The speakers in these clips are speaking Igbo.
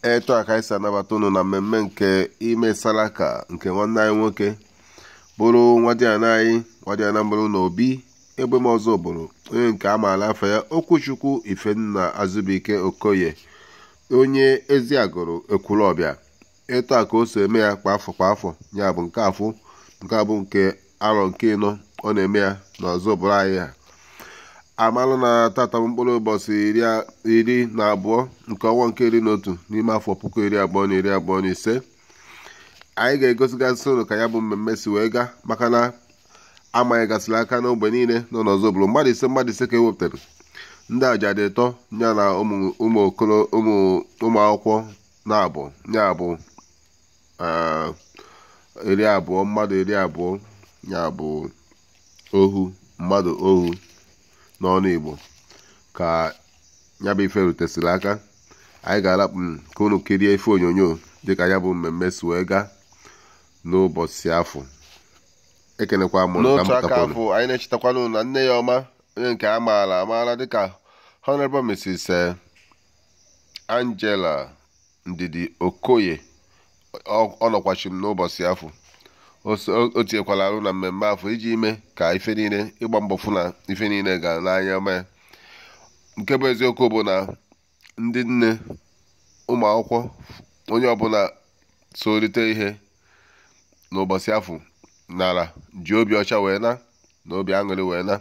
etu aka anyị si anabata unu na mmemme nke ime salaka nke nwanne anyị nwoke bụrụ nwadịana mbụrụ na Obi Egbemọzọ bụrụ onye nke a maara afọ ya Okwuchukwu Ifenna Azubike Okoye, onye Eziagụrụ Ekwulọbịa. Etu a ka o so eme ya kwa afọ ya bụ nke abụ nke arọ nke ịnọ ọ na-eme ya n'ọzọ bụrụ anyị ha amalụ na tata mkpụrụ ụbọchị 12 nke ọnwa nke 11 n'ime afọ 2025. anyị ga-egosigasị ụlọ ka ya bụ mmemme si wee gaa, maka na amaghị gasịrị aka n'ogbe niile nọ n'ọzọ bụrụ mmadụ ise ka ewepụtara ndị ajadị ịtọ ya na ụmụ akwụkwọ na-abụ ya bụ 20 mmadụ 20 ya bụ mmadụ ohu n'ọnụ Igbo ka ya bụ ife rutesịrị aka. anyị ga-arapụ ka unu kirie ife onyonyo dịka ya bụ mmemme si wee gaa n'ụbọchị afọ. ekenekwa m n'otu aka afọ. anyị na-echetakwana unu na nne ya ọma, onye nke a maara dịka Honorable Mrs. Angela Ndidi Okoye. ọ nọkwachi m n'ụbọchị afọ. o tinyekwala arụ na mmemme afọ iji ime ka ife niile ịgba mbọ fụ na ife niile ga n'anya mee. nke bụ eziokwu bụ na ndị nne, ụmụ akwụkwọ, onye ọbụla solite ihe n'ụbọchị afọ nara ji obi ọcha wee na obi aṅụrị wee na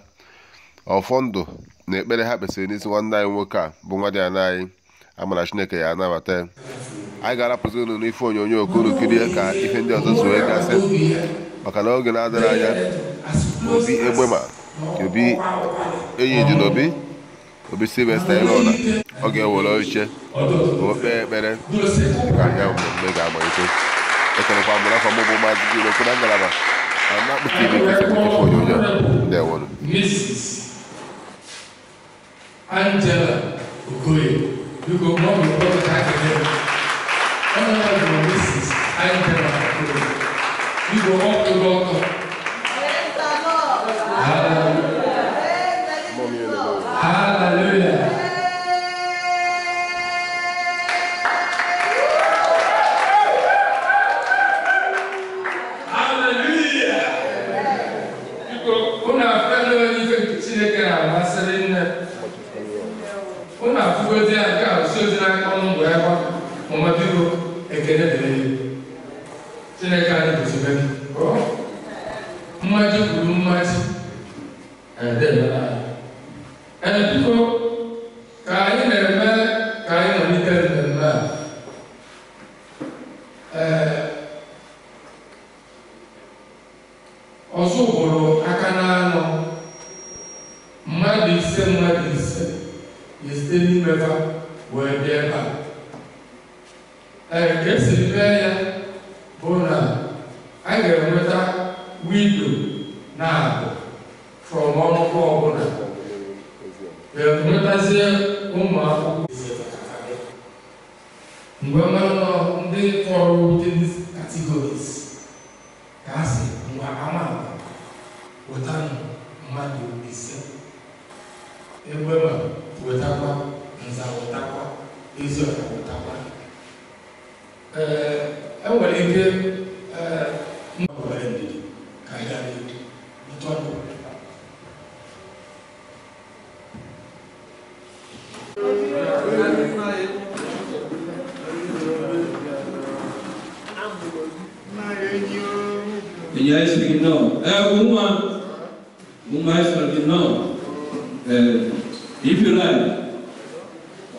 ọfọ ndụ na ekpere ha kpesịrị n'isi nwanne anyị nwoke a bụ nwadịana anyị amara Chineke ya anabata ya. anyị ga-arapụzi unu n'ife onyonyo okoro kirie ka ife ndị ọzọ so wee gasị, maka na oge na-adịrị anya Obi Egbema Obi enyi dị n'Obi Sylvester Ilona ọ ga-ewere oche o kpee ekpere dịka ya mmemme ga-amalite. ekenekwa mụrụ afọ mụbụ maazị gị n'okpuru ngalaba na akpụta ibe ike ife onyonyo ndị ewonu. Mrs. Angela Okoye, you go more with what I can do. Honorable Mrs. Angela Okoye, you go up to welcome. Hallelujah. ọzọ bụrụ aka n'anọ mmadụ ise ga-esite n'imefa wee bịa ebe a. ka esiri mee ya bụ na a ga-enweta windo na abụ from ọnụkọ ọbụla ga-enwetazie ụmụ akwụkwọ mgbe mmanụ ndị fọrọ within these categories ka a sị ngwa amaala wetanụ mmadụ ise. Egbema wetakwa, Nza wetakwa, Eziọha wetakwa. Enwere ike nwere ndidi ka a gaa n'ihu ntụọnụ. The eyes speaking no. Woman is speaking no. If you like,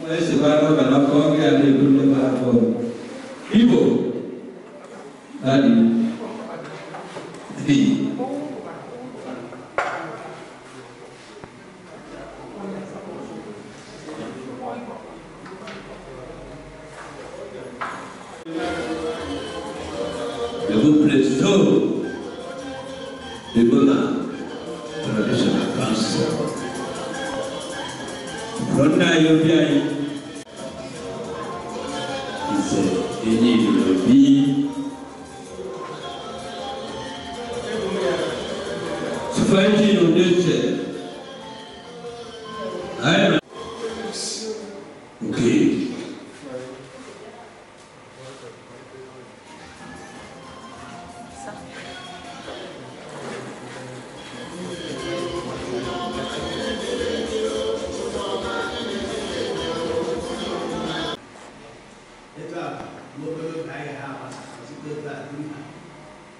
I say, "Baba, Baba, Baba, I need to do Baba." Igbo, Daddy, D. The good place to the Bona Traditional Council. Ronda Yobiai is a need to be fighting on this. I am okay. Dulu kaya apa? Masih berat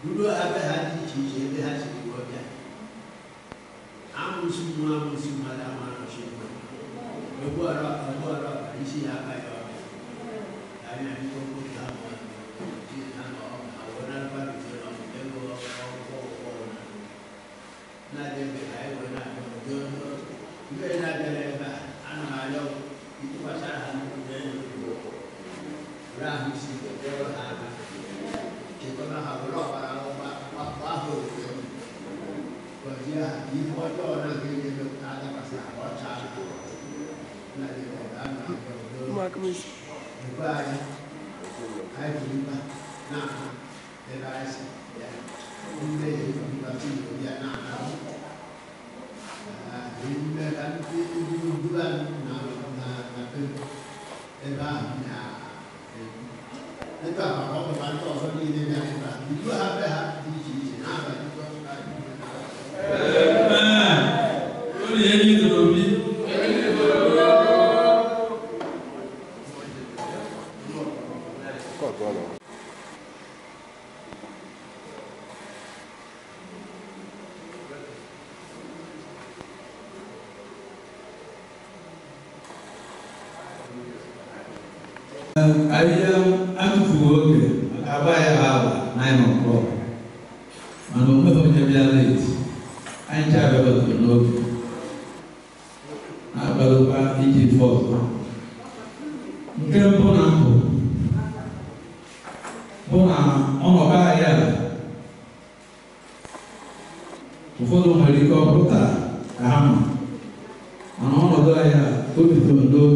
dulu apa hati cici, ada hati dua dia. Amun semua ada mana sih? Buat isi apa ya? Hanya itu pun sama. Jadi sama orang apa itu orang itu orang. Nanti berkaya orang itu. Juga nanti ada anak ayam itu pasaran itu. Orang mesti berdoa. Kita nak berdoa apa Kerja di foto orang ini ada pasal wacana. Nanti ada anak bukan. Hai kita nak terus ya. Ini kita dia nak. Ini kan bulan nak Kita apa bantu orang ini dia kita. Itu apa di sini apa itu. Ayam aku apa ya apa 9 o'clock. Anu mau jadi late. Anja betul betul. Apa lupa iji foto. Mungkin pun aku. Ono kaya. Foto mereka putar kaham. Ono kaya tu betul.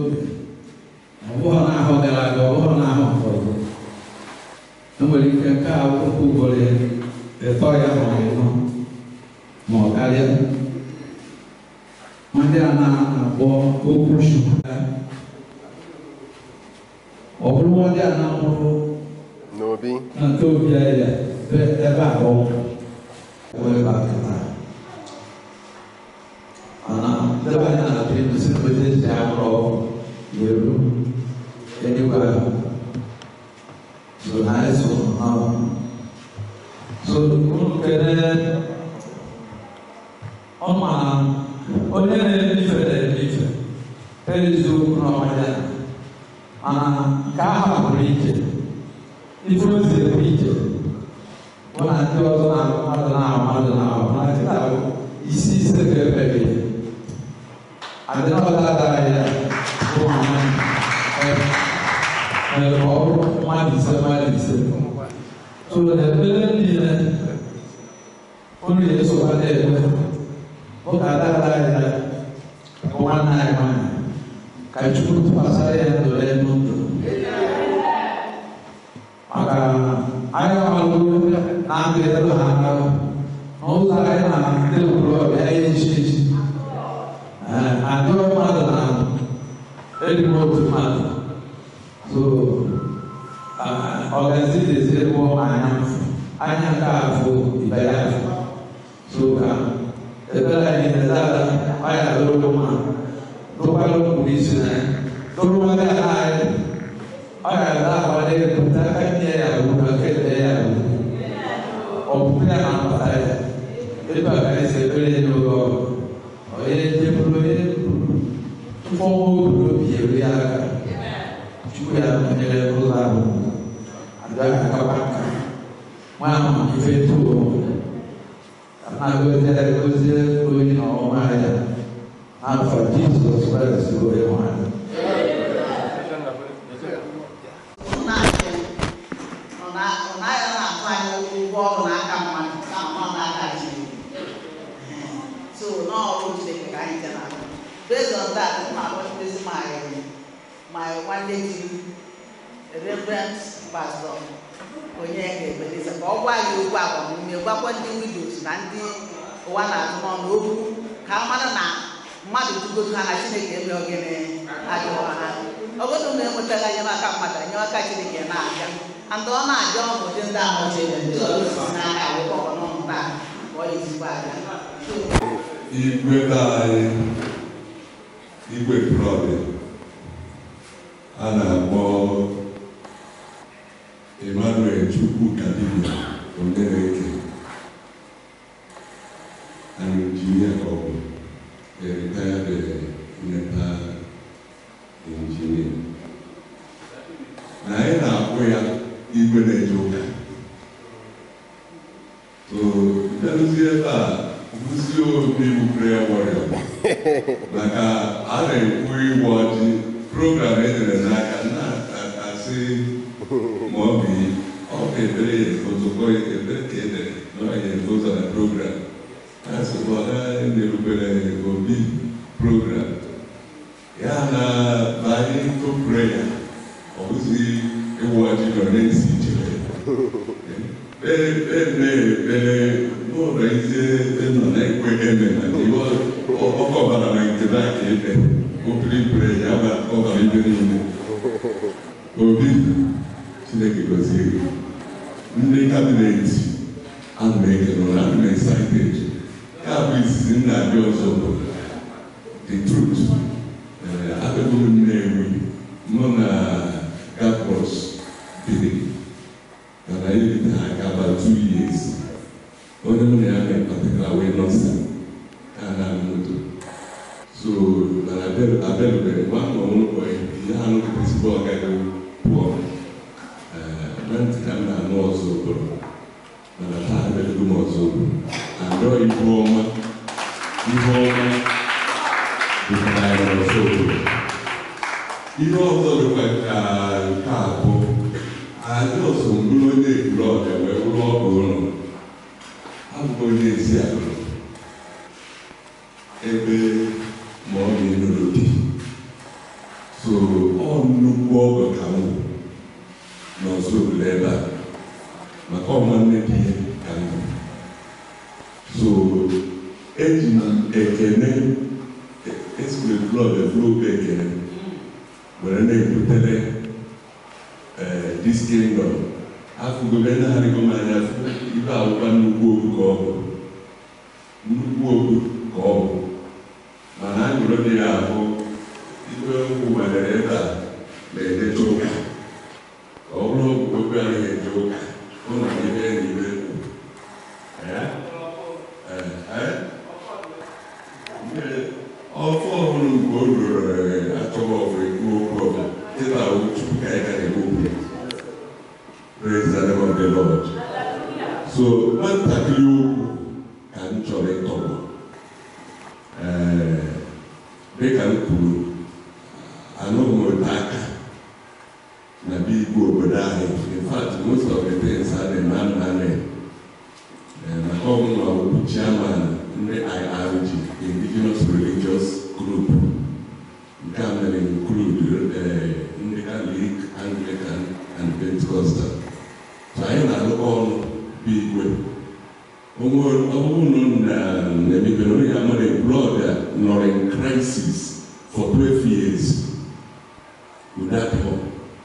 Bukan apa lagi, bukan apa foto. Mereka kau aku boleh toya orang mau kalian mana anak bawa kukus orang ada anak Nobi. nanti biaya berapa boleh berkata anak depan anak itu seperti siapa Yeru ini bukan sebenarnya semua kena orang orang diferent itu namanya anak kahar berikan influence berikan orang itu ada kita isi sebagai ada apa ya orang mati so the ability only is over there what ada kemana kayu pasar yang boleh nuntuk maka ayo malu nanti itu hanya mau saya nanti perlu biaya sih ada mana jadi mau mana so organisasi itu hanya kafu dibayar suka setelah ini ada ayah rumah polisi rumah ada ayah pada berdagang ya bukan kerja punya apa saya itu agak sebelum juga itu perlu formu biaya juga menjadi peluang ada kapan mana itu karena gue tidak gue ini orang ya apa Jesus supaya sesuai mana based on that, this is my one day reverend pastor. Onye but it's a while you go on the widows, Nanti, one at one room, Kamana, mother to go to an accident again. I don't know. I go to them with the Yamaka, and you're catching again. And don't I don't put them down and do a little snack. I will go on that. What is Igwe problem a na-akpọ Chukwu Kadimia Onyeneke, an engineer couple, a retired NEPA engineer. Na anyị na-akwụ ya igwe na-eje ụka. So, bịarụzie ebe a, bụzie obi bụ prayer warrior. Maka a na-ekwu ịgba ọjị program edere n'aka na-asị ma ọ bụ ọka ebere ya ozugbo ebere ka edere n'ọnya egozo na program. Na-asịkwa ha na-erubere obi program. Ya na banye into prayer. Obviously, it was in your name, no, raise no like again, and he was over like the back, opening prayer, but over even Obi, Sineki was here. The cabinet, and making an excited. Cabins in that also the truth. I don't know, Mona. God was bidding. And I lived about 2 years. Only I in particular way not and I'm so when I built one more boy, he had no principal guy poor. Went to Canada and also and I had a little more so. And though he poor, you also look like Capo. I also know the blood and we're all going. I'm going to see every morning. So, all new work come. No, so labor. My common can. So, engine again, it's the blood, the flow again. When they put this kingdom, after the governor had come and if I open Nubu go, and I go there for who are the they joke. All of the very joke, only very all four go at all. Praise the name of the Lord. So, one that you can join top. They can pull. I know more back. Maybe go over there. In fact, most of the things are the man. And I come chairman in the IRG, Indigenous Religious Group. Can include Indian League, Anglican, and Pentecostal. So I am all big way. Blood nor in crisis for 12 years. With that help,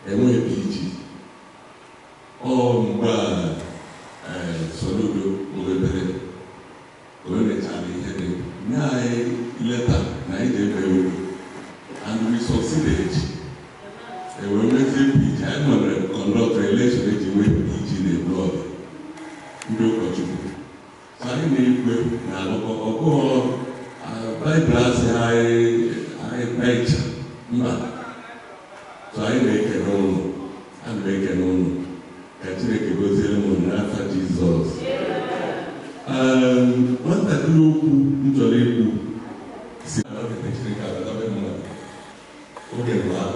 and we PG. Oh, God, Soludo, Mugabere, when they tell me, letter, and we succeeded. And when we say PG, I'm going to conduct relationship with PG the blood. You don't got to. So I need to now by glass I nature. So I make a known and make a known. Catholic goes in after Jesus. What I do, usually, see, I don't think I have a moment. Okay, wow.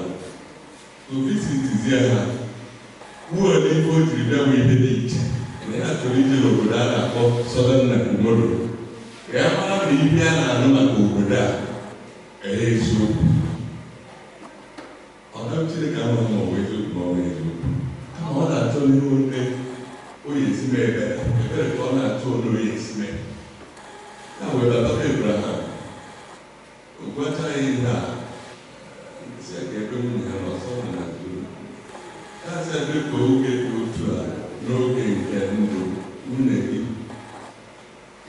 To visit is here. Who are they going to rebel with the beach? And they have to reach over that for southern and tomorrow. They have the Indian and not over there. A soup. I'll have to take out more way to morning. Come on, I told you one day. Oh, yes, maybe. I better call that told you, yes, maybe. Now, we're about Abraham. What I have. That's a good go get to no game can do. Unity.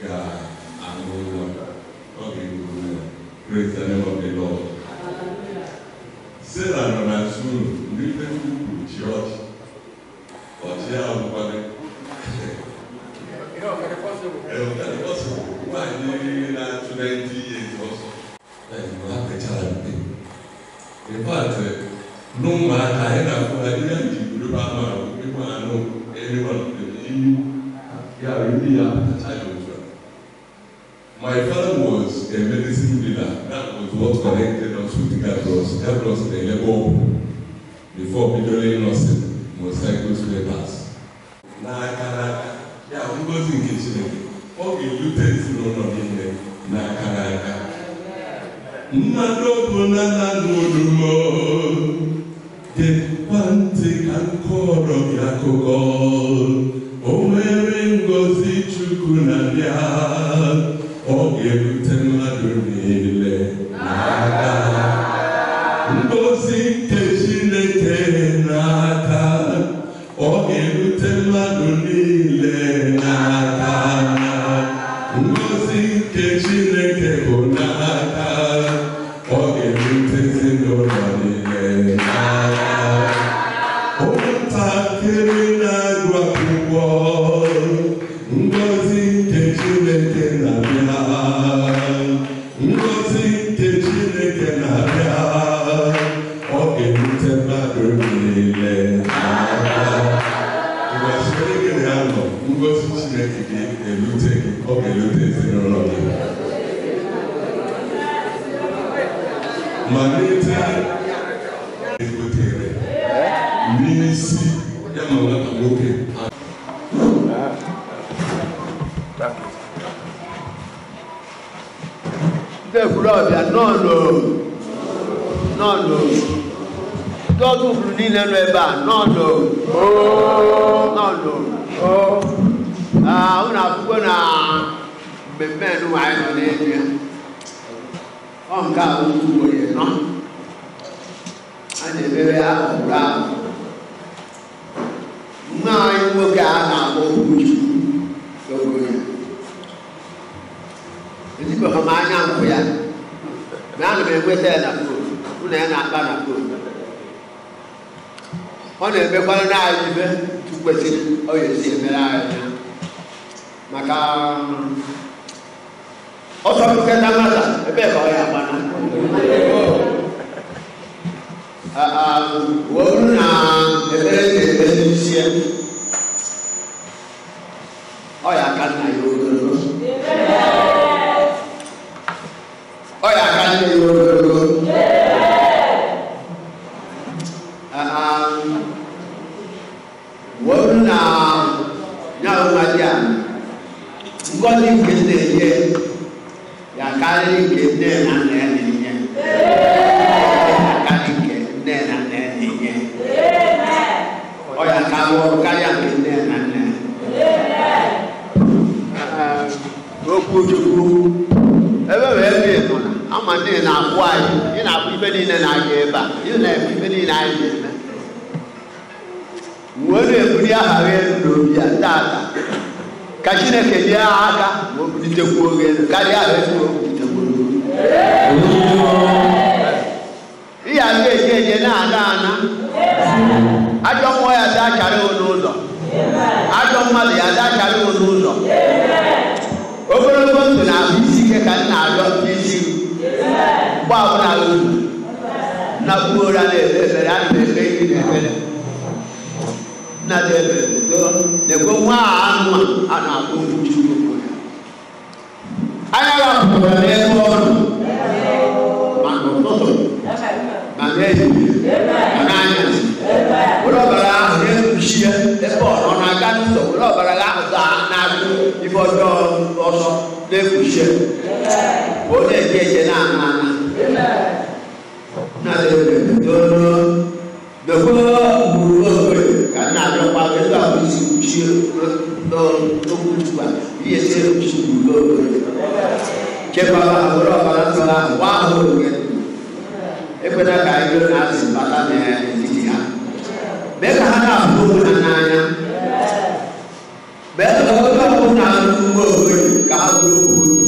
God, I'm praise the name of the Lord. Sarah and I soon, living church. But here I'm going No matter how I didn't do people I know anyone yeah, really have a child. My father was a medicine dealer. That was what connected us with Gabros. Gabros the level before Midori nursing motorcycles papers. Yeah, we go to kitchen. Okay, you tell me no Nakaraka. Nadobuna Nudumo. The panty and core of Yakogol. Omering gozi chukunanya. Oge lutemadunile. Naka. Ngozi kechineke naka. Oge lutemadunile. Naka. Ngozi kechineke naka. Oge lutemadunile. Naka. Otakiri na guapuwa. Ngozi kechineke nabia. Ngozi kechineke nabia. Oge lutemadunile. Naka. Iwaswege ni ano. Ngozi chineke eluteke. Oge lutemadunile. Manete ekotere n'isi ya ma nwata nwoke ndị ekwuru ọbịa nọọnụ ndị ọdụ buru niile nọ ebe a nọọnụ unu akwụkwọ na mmemme nụwa anyị nọ n'elu ya ọ nke a otu onye nọ a na-emere ahụrụ ahụ nwa anyị nwoke a na-akpọ Uju ogo ya ezigbo m anya nkwụ ya ma ana m enweta ya na fon mụ na ya na-akpa na fon ọ na-emekwara n'anyị ibe tukwesịrị ọ ga-esi emere anyị maka ọsọ nketa mmadụ ebe ka ọ ya gbana wọ́n na ẹgbẹ́rẹ́ tẹ̀lé ní iṣẹ́ ọ̀yà ká nà yóò gbogbo ọ̀yà ká nà yóò gbogbo wọ́n na nyàwó madìá ngọ́ni kéde yẹ yà ká ní kéde nà nà ẹ̀ nìyẹn. Oya kawo kaya kene nane. Okwu Chukwu. Ebe wee bi ịtụna. Ama ndị na-akwụ anyị. Ị na-akwụ ibe niile na-aga ebe a. Ị na-ekwu ibe niile anyị na-eme. Mgbe ọ na-ebuli aha gị elu n'obi ya tata. Ka Chineke nye aka ma o bulitekwuo gị elu karịa ahụ elu o bulitekwuo gị. Ihe a ga-eji eje na-ana ana. Ajọ mmụọ ya dachara n'ụzọ. Ajọ mmadụ ya dachara n'ụzọ. Ogologo ndụ na-abụ isi ike ka nna arịọ n'isi mgbe ọbụla uru na gbuora na-ebe ebere a na-eme ihe na-ebere nna na-ebe na-ekwe nwa anụ a na-akpọ Uju anya ya pụtara n'ebe ọrụ ma n'ụtụtụ ma n'ehihie ma n'anyasị were ọbara ahụ na-ekpuchie ebe ọ na-aga n'ụzọ were ọbara ahụ na-agụ ife ọjọọ ọsọ na-ekpuchie ọ na-eje eje na-ana ana dekwe gburu oge ka na-abịakwa ebe ahụ isi kpuchie okwu Chukwu a ihe si ekpuchi gburu oge chekwaba ha were ọbara nsọ ahụ gba ahụ oge ekwena ka anyị na-asị bata n'etiti ha mee ka ha na-abụ onwe ha n'anya mee ka onye ọbụla na-alụ ugbo oge ka ha bụrụ okwu otu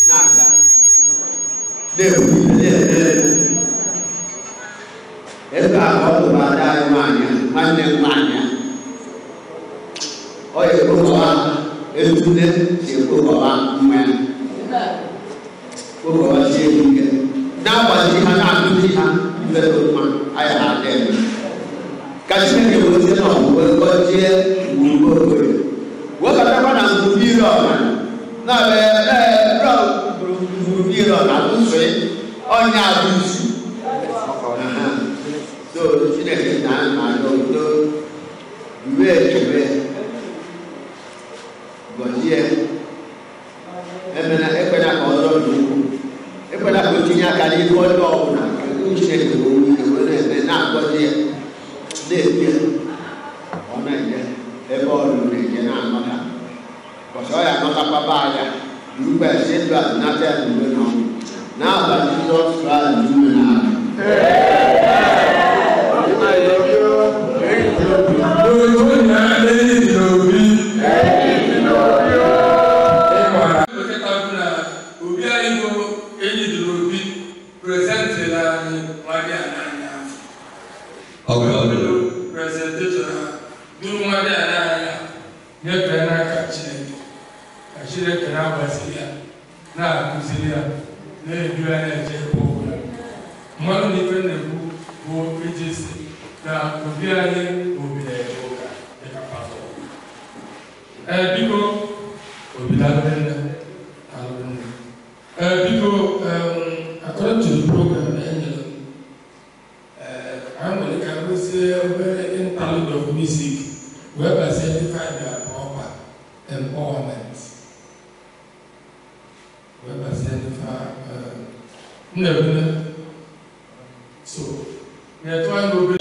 na-aga na-ebuli na-elele ebe ahụ ọ bụrụ ada anyị nwaanyị nwanne m nwaanyị ọ ya ekpokọba etule si ekpokọba nwa ya kpokọba sie ike na-agbazi ha na-akụzi ha ife mma anyị ha Chineke ozi na ọgwụgwọ gọzie gburugburu obodo wekatakwa na gburugburu ọha na gburugburu ọha atụsụ ọnya abụzi so Chineke na-adọ udo iwe echebe gọzie ekwena ka ọzọ n'ukwu ekwena ka o tinye aka n'ihe ọjọọ ọbụla Chineke na-agọzi ya na-ebie ọ na-eje ebe ọrụ na-eje na-anọta ọsọ ya anọtakwaba anya rukwa esi ndụ adịnata ya n'uwe na ọnwụ n'aha Jizọs Kraịst n'uwe na according to the program, I'm going to say a very interlude of music whereby certify their proper empowerment. Whereby certify so we are trying to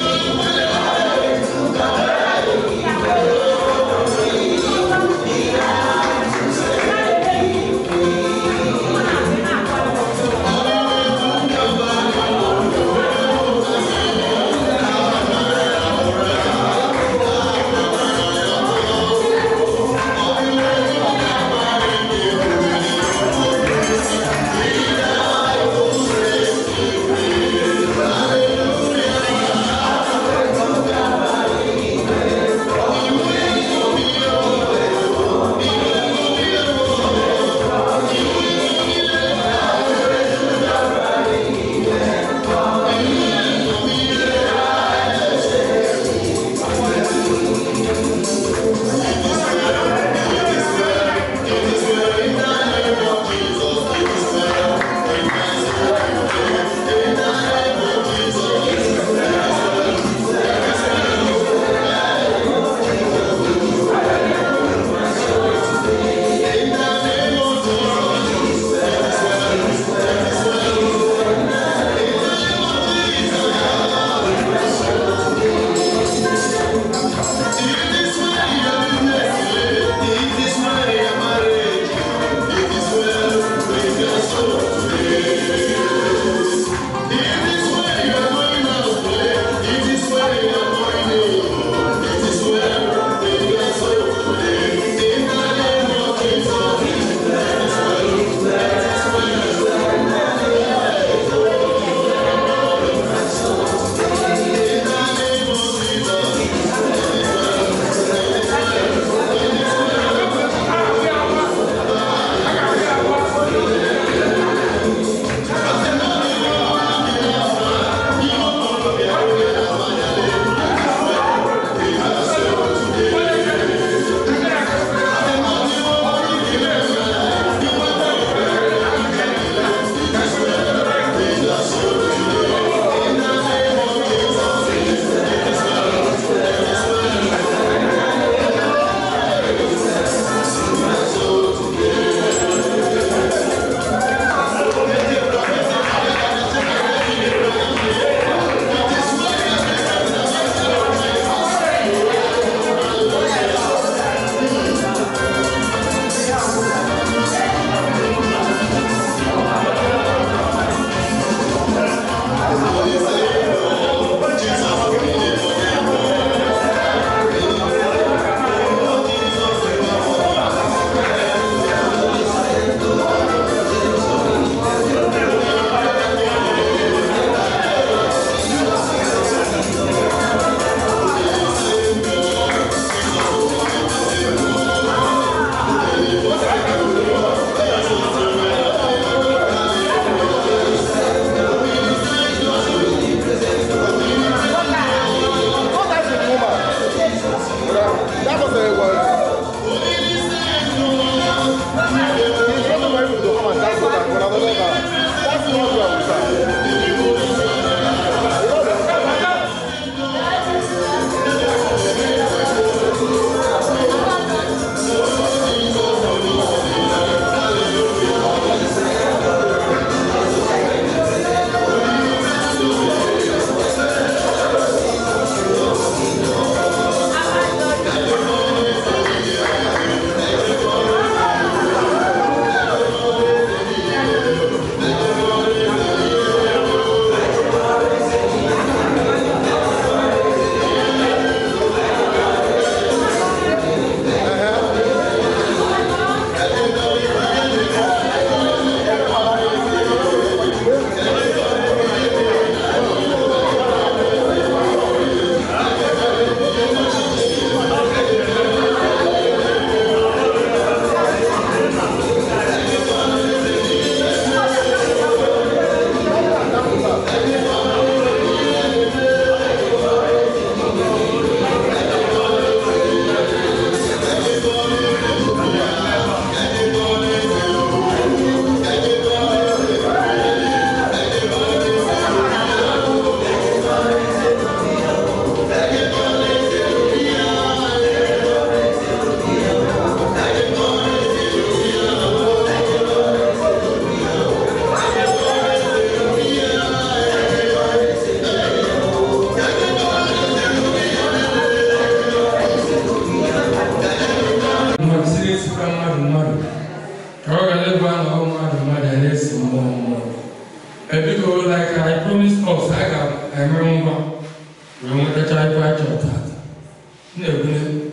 na-egwere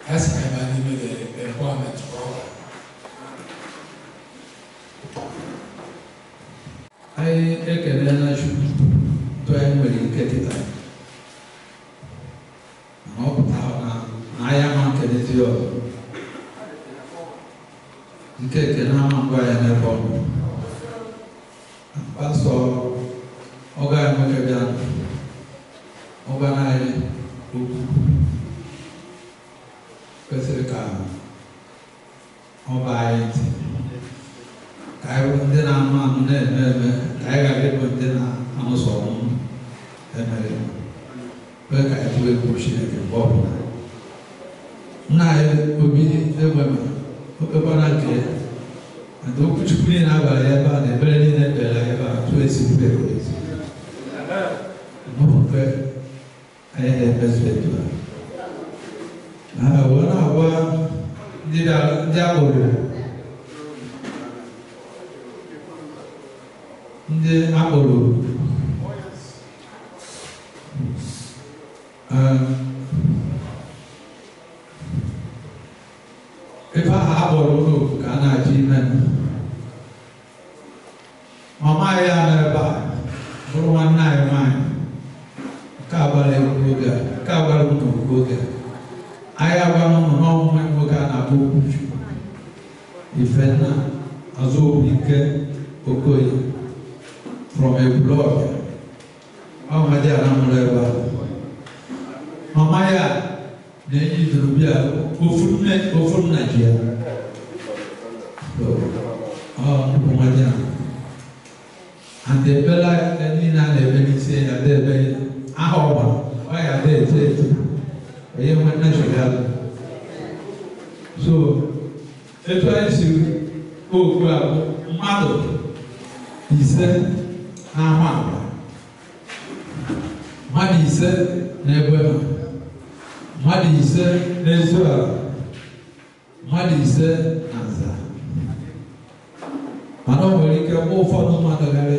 ha si ebe n'ime employment program. Anyị ekelela Chukwu tụọ anyị nwere ike kịta na ọ pụtara na ahịa ma nkelezi ọzọ nke ekele ama ngwa ya n'ebe ọ nọ. Pastọ ọga ya nwoke bịa ọga anyị okwu kwesịrị ka ọ baa anyị ntị ka anyị bụ ndị na-anụ anụ na-eme eme ka anyị ghara ịbụ ndị na-anụsọ ọnụ emere kwe ka anyị tụọ egwu Chineke mgbe ọbụla. Nna anyị Obi Egwema okpekwana nke ya and okwuchukwu niile abalị ebe a na ebere niile ekpere ebe a tụọ esi mbe ezi n'ofe anyị na-emezu etu a wee na-agwa ndị akpọrọ ebe ahụ akpọrọ ụlọ ka a na-achọ ime mama ya n'ebe a bụrụ nwanne anyị nwanyị nke agbara egwu oge a nke agbara ụlọ oge anyị agwara ụmụ n'ọmụmụ nwoke a na-akpọ Okwuchukwu Ifenna Azụbụike Okoye from Ekwulọbịa ọmụmadị a na-amụrụ ebe a. Mama ya na-enye idorobịa ofu Naịjirịa ọmụmadị a and ebela niile a na-ebe n'isi ya debe aha ọgbara ọ ya dị eto eto onye nwe Naịjirịa. So etu anyị si okwu a bụ mmadụ ise n'ama agba, mmadụ ise n'ebe ha, mmadụ ise n'ezu ala, mmadụ ise na nza. Mana o nwere ike mgbe ụfọdụ mmadụ gara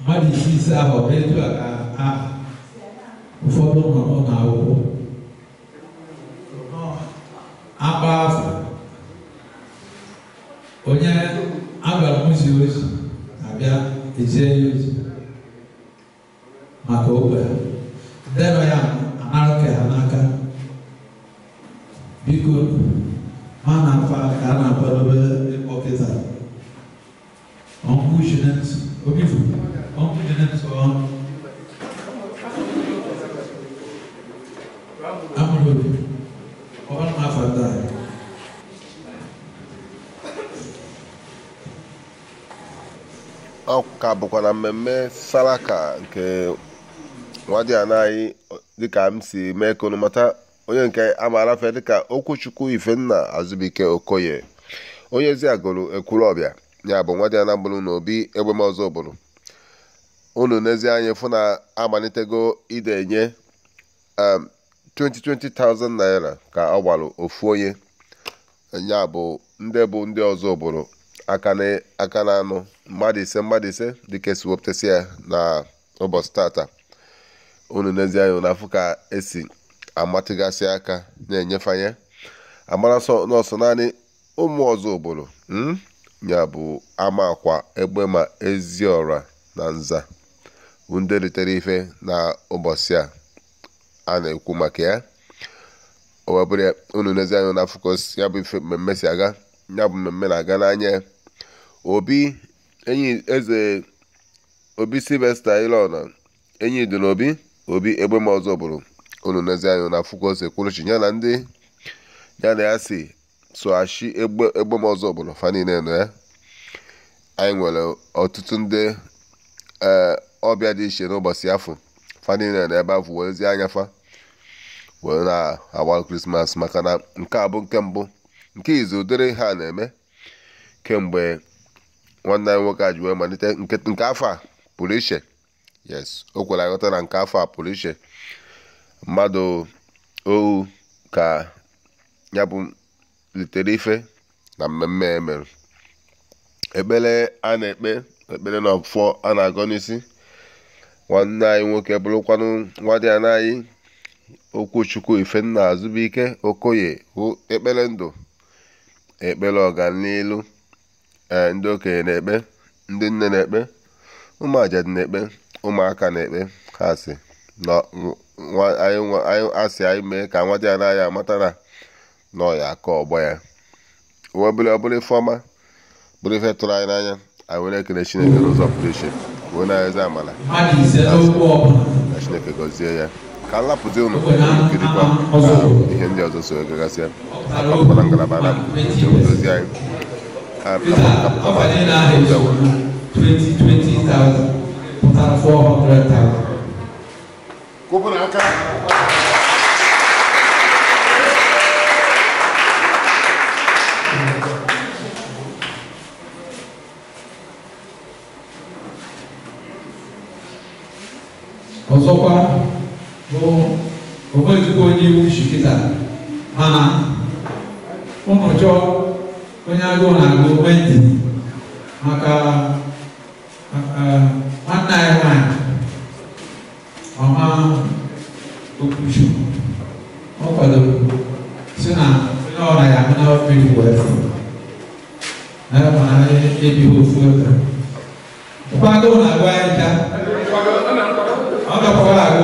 mmadụ ise ahụ bụ etu a ka aha ụfọdụ nọ n'ụlọ akwụkwọ akpa afọ onye agwara mụzi ozi abịa ezie ya ozi maka ogbe ndị nọ ya anara ka ha n'aka. Biko ma na mfa ka a na-akwadobe ịkpọkịta Uncle Jeanette Obifu Uncle Jeanette Amụrụ ọbara m afọ ndị a ọ ka bụkwa na mmemme Salaka nke nwadị anaghị dịka m si mee ka unu mata onye nke amaara fe dịka Okwuchukwu Ifenna Azụbụike Okoye onye Eziagụrụ Ekwulọbịa ya bụ nwadị anambụrụ na Obi Egbemọzọ obodo. Unu n'ezi anyị fụ na amalitego idenye 20,000 naira ka ọ gbalụ ofu onye ya bụ ndị ọzọ obodo aka na anụ mmadụ ise dịka esi wepụtasị ya na ụbọchị tata. Unu n'ezi anyị n'afọ ka esi amatịgasị aka na-enyefanye amara nọọsụ naanị ụmụ ọzọ obodo ya bụ Amakwa, Egbema, Eziọra na Nza ndị ritere ife na ụbọchị a na-ekwu maka ya. O webụrụ unu n'ezi anyị n'afọ ya bụ ife mmemme si aga, ya bụ mmemme na-aga n'anya Obi enyi eze Obi Sylvester Ilona enyi dị n'Obi Obi Egbemọzọ obodo. Unu n'ezi anyị n'afọ ekwuruchi ya na ndị ya na ya si soachi Egbemọzọ obodo fa niile nọ ya. Anyị nwere ọtụtụ ndị ọbịa dị iche n'ụbọchị afọ fa niile na ebe afọ werezi anya fa were na-agba Krismas maka na nke a bụ nke mbụ nke izu ụdịrị ha na-eme kemgbe nwanne anyị nwoke a ji wee malite nke afọ a pụrụ iche. Yes, o kwere aghọta na nke afọ a pụrụ iche. Mmadụ ohu ka ya bụ litere ife na mmemme emere. Ekpere a na-ekpe ekpere na ọfọ a na-agọ n'isi nwanne anyị nwoke bụrụkwanụ nwadị anaghị Okwuchukwu Ifenna Azubike Okoye bụ ekpere ndụ, ekpere ọganilu, ndị okenye na-ekpe, ndị nne na-ekpe, ụmụ ajadu na-ekpe, ụmụaka na-ekpe. Ha sị na anyị mee ka nwata ya n'anya amatara na ọ ya aka ọgbọ ya ọ bụrụ ife ọma, bụrụ ife tụrụ anyị n'anya. Anyị were ekele Chineke n'ụzọ pụrụ iche wee na-eze amala na Chineke gọzie ya. Ka nlapụzi unu kirikwa ihe ndị ọzọ so gagasịa akọpụtara ngalaba na ozi anyị ọzọkwa bụ onwezikwa onye iwu shikita mana ụmụ chọọ onye agụụ na-agụ ekwentị maka nwanne anyị nwanyị ọma Okwuchukwu. Ọ kwadoro si na onye ọra ya amụ na mmiri wee fụ na mana ebighị ofu oge ụkwa agụụ na-agụ anyị taa ọ gakwara agụ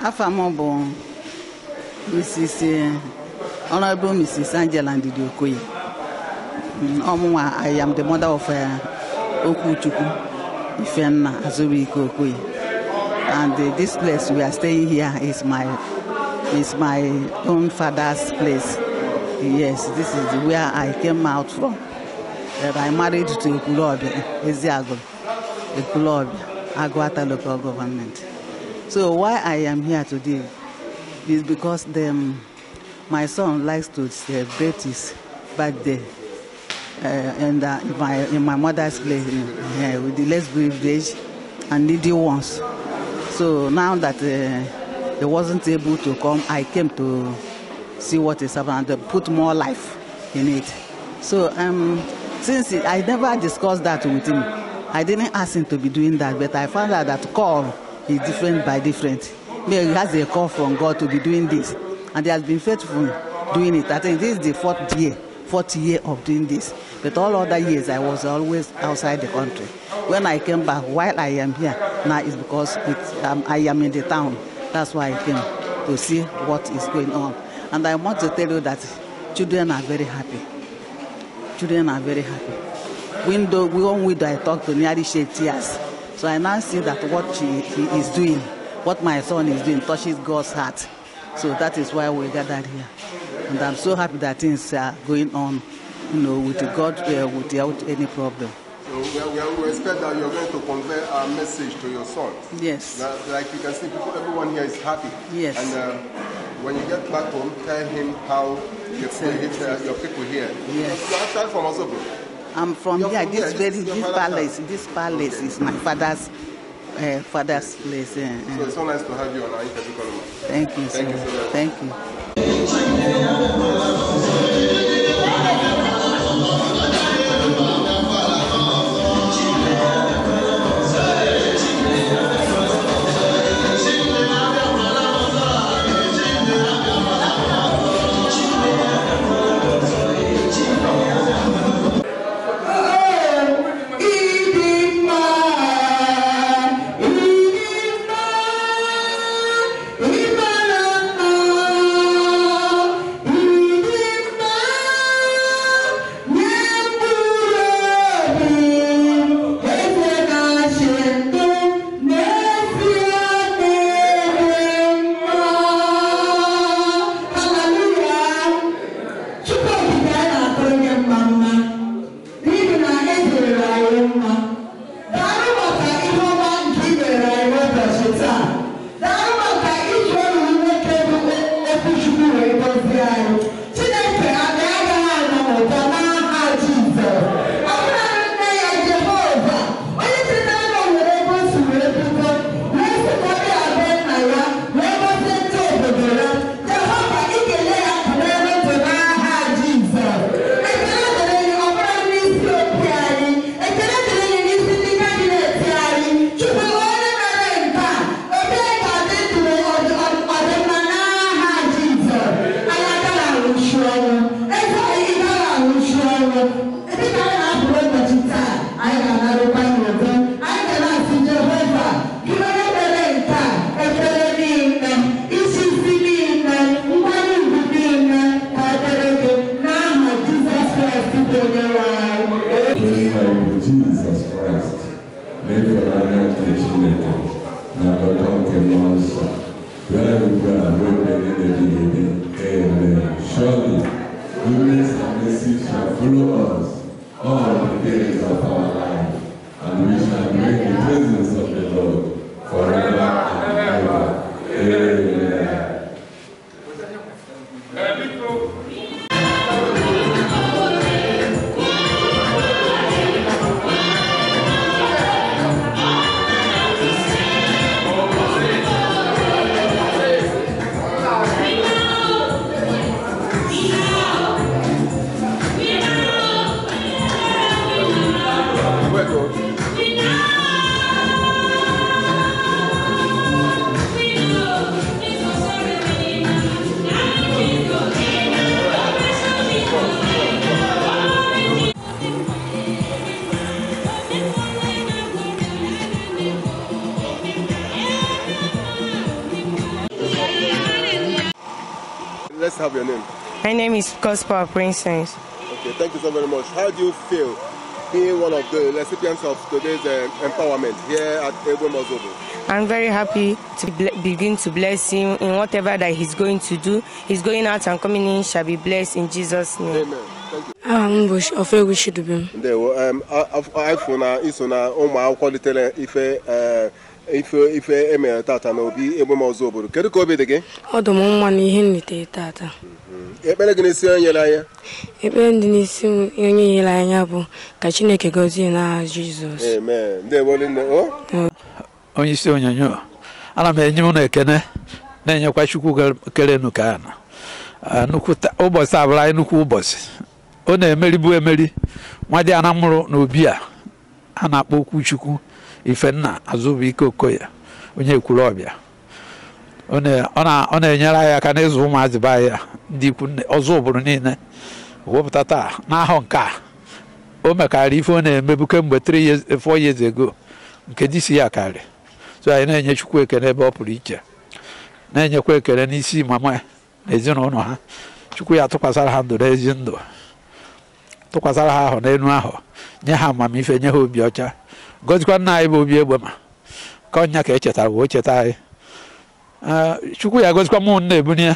Afambo Mrs. Honorable Mrs. Angela Ndidi Okoye. I am the mother of Okwuchukwu Ifenna Azubike Okoye. And this place we are staying here is my own father's place. Yes, this is where I came out from. I married to Ekulobi, Eziago, Ekulobi, Agwata local government. So why I am here today is because my son likes to celebrate his birthday in my mother's place with the less privileged and needy ones. So now that he wasn't able to come, I came to see what is happening and put more life in it. So since I never discussed that with him, I didn't ask him to be doing that, but I found out that call is different by different. Maybe he has a call from God to be doing this, and he has been faithful doing it. I think this is the fourth year of doing this. But all other years, I was always outside the country. When I came back, while I am here, now it's because I am in the town. That's why I came to see what is going on. And I want to tell you that children are very happy. Children are very happy. One widow I talked to nearly shed tears. So I now see that what he is doing, what my son is doing, touches God's heart. So that is why we gathered here. And I'm so happy that things are going on, with God, without any problem. So we expect that you're going to convey our message to your son. Yes. Like you can see, everyone here is happy. Yes. And when you get back home, tell him how your people here. Yes. You're actually from Osogo. I'm from here. This palace is my father's place. So it's so nice to have you on our interview, Colonel. Thank you, sir. Thank you so much. Thank you. na ọdọ nke mmụọ nsọ bịa ugbu a ruo mgbe niile amen. Surely goodness and mercy shall follow us all the days of our life, and we shall be in the presence of the Lord forever and ever. Amen. Let's have your name. My name is Gospel Princess. Okay, thank you so very much. How do you feel being one of the recipients of today's empowerment here at Egwem Ozobo? I'm very happy to begin to bless him in whatever that he's going to do. He's going out and coming in shall be blessed in Jesus' name. Amen. Thank you. ife emere tata na obi Egwem Ozobo. Kedu ka obi dị gị? Ọ dị m mma na ihe nrite tata. Ekpere gị n'isi onye nyere anya? Ekpere ndị n'isi onye nyere anya bụ ka Chineke gọzie n'aha Jizọs. Amen. Ndewo nne o. Onye isi onyonyo ana m enye unu ekene na-enyekwa Chukwu kelenu ka ana nnukwu ụbọchị abụrụ anyị nnukwu ụbọchị ọ na-emeribu emeri nwa dị ana mụrụ n'obi a na-akpọ okwu Chukwu Ifenna Azubike Okoye onye Ekwulọbịa ọ na-enyere anyị aka n'ịzụ ụmụazị be anyị ndị ikwu ọzọ obodo niile wepụta taa n'ahụ nke a o mekarị ife ọ na-emebu kemgbe 4 years ago nke disi ya karị so anyị na-enye Chukwu ekene ebe ọ pụrụ iche na-enyekwa ekele n'isi mama na ezinụlọ ha Chukwu ya tụkwasara ha ndụ n'ezi ndụ tụkwasara ha ahụ n'elu ahụ nye ha amamife nye ha obi ọcha gọzikwa nna anyị bụ Obi Egbema ka ọnya ka echetara wee cheta anyị Chukwu ya gọzikwa mụ Nnebunie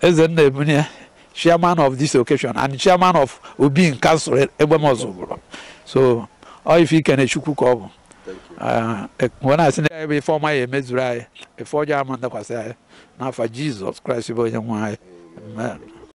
Eze Nnebunie chairman of this occasion and chairman of Obi Council Egwem Ozobo. So all if you can Chukwu ka ọ bụ when I say ebe ife ọma ya emezuru anyị ife ọjọọ ama ndakwasị anyị n'afa Jizọs Kraịst bụ onye nwe anyị. Amen.